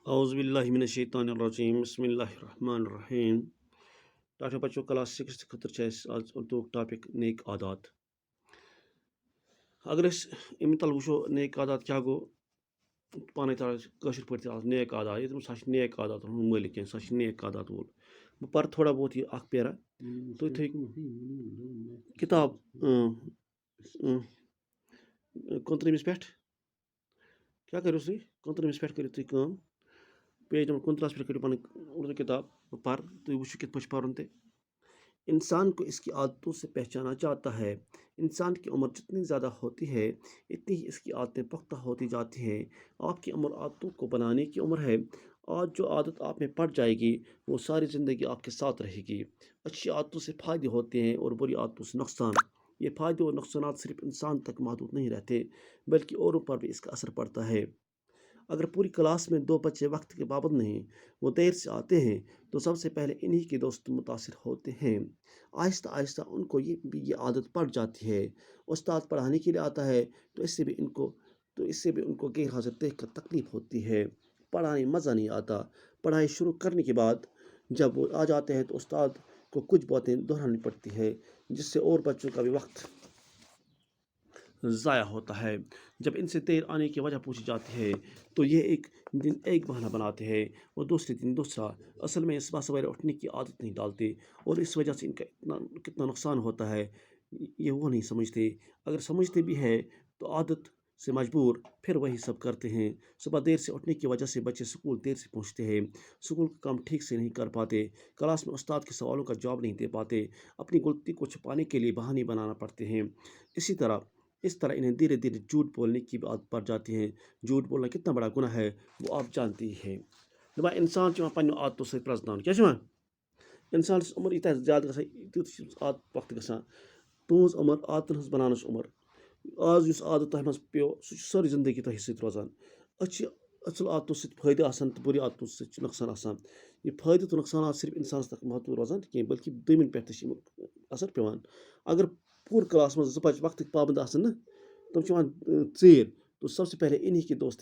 اعوذ باللہ من الشیطان الرجیم بسم اللہ الرحمن الرحیم ٹاٹا بچو کلاس 6 خطر آج اردو ٹاپک نیک عادات اگر امہِ تل وٕچھو نیک عادات کیٛاہ گوٚو پانے کٲشِر پٲٹھۍ تہِ نیک عادات یہِ سا چھِ نیک عادات مٲلِک کینٛہہ سا چھِ نیک عادات وول بہٕ پَرٕ تھوڑا بہت یہِ اکھ پیرا تُہۍ تھٲیِو کِتاب 29 پٮ۪ٹھ کیٛاہ کٔرِو تُہۍ 29 پٮ۪ٹھ کٔرِو تُہۍ کٲم پیج نمبر 29 پہ کڑو پن اردو کتاب پر تھی وچو کت پہ پرن تہ انسان کو اس کی عادتوں سے پہچانا چاہتا ہے. انسان کی عمر جتنی زیادہ ہوتی ہے اتنی ہی اس کی عادتیں پختہ ہوتی جاتی ہیں. آپ کی عمر عادتوں کو بنانے کی عمر ہے. آج جو عادت آپ میں پڑ جائے گی وہ ساری زندگی آپ کے ساتھ رہے گی. اچھی عادتوں سے فائدے ہوتے ہیں اور بری عادتوں سے نقصان. یہ فائدے اور نقصانات صرف انسان تک محدود نہیں رہتے بلکہ اوروں پر بھی اس کا اثر پڑتا ہے. اگر پوری کلاس میں 2 بچے وقت کے پابند نہیں، وہ دیر سے آتے ہیں، تو سب سے پہلے انہی کے دوست متاثر ہوتے ہیں. آہستہ آہستہ ان کو یہ عادت پڑ جاتی ہے. استاد پڑھانے کے لیے آتا ہے تو اس سے بھی ان کو غیر حاضر دیکھ کر تکلیف ہوتی ہے. پڑھانے مزہ نہیں آتا. پڑھائی شروع کرنے کے بعد جب وہ آ جاتے ہیں تو استاد کو کچھ باتیں دہرانی پڑتی ہے جس سے اور بچوں کا بھی وقت ضائع ہوتا ہے. جب ان سے دیر آنے کی وجہ پوچھی جاتی ہے تو یہ ایک دن ایک بہانہ بناتے ہیں اور دوسرے دن دوسرا. اصل میں صبح سویرے اٹھنے کی عادت نہیں ڈالتے اور اس وجہ سے ان کا کتنا نقصان ہوتا ہے یہ وہ نہیں سمجھتے. اگر سمجھتے بھی ہے تو عادت سے مجبور پھر وہی سب کرتے ہیں. صبح دیر سے اٹھنے کی وجہ سے بچے اسکول دیر سے پہنچتے ہیں، اسکول کا کام ٹھیک سے نہیں کر پاتے، کلاس میں استاد کے سوالوں کا جواب نہیں دے پاتے، اپنی غلطی کو چھپانے کے لیے بہانے بنانا پڑتے ہیں. اس طرح انہیں دھیرے دھیرے جھوٹ بولنے کی بھی عادت پڑ جاتی ہے. جھوٹ بولنا کتنا بڑا گناہ ہے وہ آپ جانتے ہی ہیں. دپان انسان پننیو عادتوں سۭتۍ پرزناؤن کیٛاہ انسان عمر ییٖتیٛاہ زیادٕ گژھان تیُتھ چھِ عادت وقت گژھان. تُہنٛز عمر عادتن ہٕنٛز بناونٕچ عمر. آز یُس عادت تۄہہِ منٛز پیوٚو سُہ چھُ سٲرٕے زندگی تۄہہِ سۭتۍ روزان. أسۍ چھِ اصل عادتو سۭتۍ فٲیدٕ آسان تہٕ بُرِ عادتو سۭتۍ چھِ نۄقصان آسان. یہِ فٲیدٕ تہٕ نۄقصانات صرف انسانس تک محدوٗد روزان کینٛہہ بلکہِ دٔیمِن پٮ۪ٹھ تہِ چھِ امیُک اثر پیوان. اگر پوٗرٕ کلاس منٛز 2 بچہِ وقتٕکۍ پابند آسن نہٕ تِم چھِ یِوان ژیٖرۍ تو سب سے پہلے انہی دوست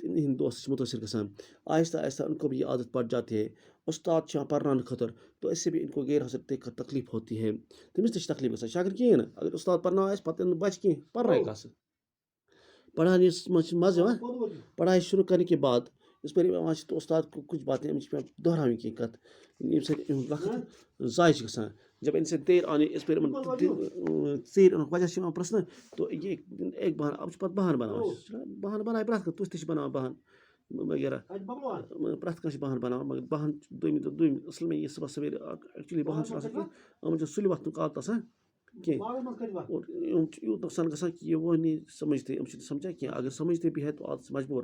چھِ متٲثر گژھان. آہستہ آہستہ ان کو بھی یہ عادت پڑ جاتی ہے. استاد چھِ یِوان پرناونہٕ خٲطرٕ تو اس سے بھی ان کو غیر حاضر دیکھ کر تکلیف ہوتی ہے. تٔمِس تہِ چھِ تکلیف گژھان شاگرد کِہیٖنۍ نہٕ. اگر استاد پرناوان آسہِ پتہٕ یِن نہٕ بچہِ کینٛہہ پرناے کَس پڑھانے منٛز چھِ مزٕ یِوان. پڑھائی شروع کرنے کے بعد اس پر یِوان چھِ تو استاد کو کچھ باتیں أمِس چھِ پیٚوان دہراوٕنۍ کینٛہہ کتھ ییٚمہِ سۭتۍ یِہُنٛد وقت ضایع چھِ گژھان. جب ان سے دیر آنے اس پر ژیٖرۍ اَنُک وجہ چھِ یِوان پرٛژھنہٕ تو یہ ایک بہانہٕ اب چھِ پتہٕ بہانہٕ بناوان. بہانہٕ بنایہِ پرٛٮ۪تھ کانٛہہ تُہۍ تہِ چھِ بناوان بہانہٕ وغیرہ پرٛٮ۪تھ کانٛہہ چھِ بہانہٕ بناوان مگر بہانہٕ چھِ دوٚیمہِ اصل میں یہ صبح سویرے ایکچُؤلی بہانہٕ چھُنہٕ آسان کینٛہہ یِمن چھُ سُلہِ وۄتھنُک عادت آسان کینٛہہ اور یِم چھِ یوٗت نۄقصان گژھان کہ یہ وہ نہیں سمجھتے. یِم چھِنہٕ سمجھان کینٛہہ. اگر سمجھتے بھی ہے تو عادت سے مجبور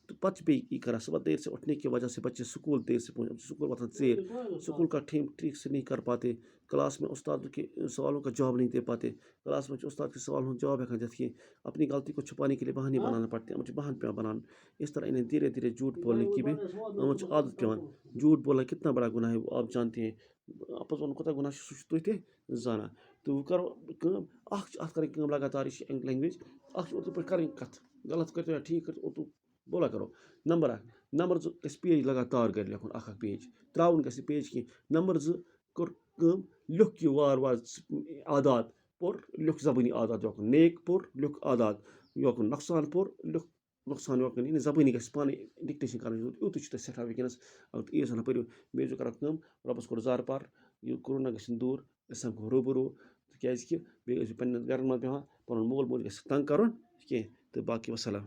تو پتہٕ چھِ بیٚیہِ یی کران صبح دیر سے اٹھنے کی وجہ سے بچے اسکول دیر سے پہنچ اسکول واتان ژیٖرۍ اسکول کا ٹھیک سے نہیں کر پاتے. کلاس میں استاد کے سوالوں کا جواب نہیں دے پاتے. کلاس میں استاد کے سوالوں کا جواب ہیٚکان دِتھ کینٛہہ. اپنی غلطی کو چھپانے کے لیے بہانے بنانا پڑتے ہیں. یِمن چھِ بہانہٕ پیٚوان بناوٕنۍ. اس طرح انہیں دھیرے دھیرے جھوٹ بولنے کی بھی یِمن چھِ عادت پیٚوان. جھوٹ بولنا کتنا بڑا گناہ ہے وہ آپ جانتے ہیں. اپُز وَنُن کوٗتاہ گناہ چھُ سُہ چھُ تُہۍ تہِ زانان. تہٕ وۄنۍ کرو کٲم اکھ چھِ اتھ کرٕنۍ کٲم لگاتار. یہِ چھِ لینگویج اکھ چھِ اردو پٲٹھۍ کرٕنۍ کتھ غلط کٔرِتو یا ٹھیٖک کٔرِتو اردو بولا کرو. نمبر 1 نمبر 2 گژھِ پیج لگاتار گرِ لیکھُن اکھ پیج تراوُن گژھِ پیج کینٛہہ. نمبر 2 کوٚر کٲم لیوٚکھ یہِ وار وار عادات پوٚر لیوٚکھ زبٲنی عادات یوکُن. نیک پوٚر لیوٚکھ عادات یوکُن. نۄقصان پوٚر لیوٚکھ نۄقصان یوکُن. یعنی زبٲنی گژھِ پانے ڈِکٹیشن کرٕنۍ. یوٗتُے چھُ تۄہہِ سٮ۪ٹھاہ وٕنکیٚنس اگر تُہۍ عیٖذ ہنا پٔرِو بیٚیہِ ٲسۍزیو کران کٲم رۄبس کوٚر زارٕ پار یہِ کورونا گژھِنۍ دوٗر أسۍ سمکھو روٗبروٗ تِکیازِ کہِ بیٚیہِ ٲسۍزیو پننٮ۪ن گرن منٛز بیٚہوان. پنُن مول موج گژھِ تنگ کرُن کینٛہہ تہٕ باقٕے وسلام.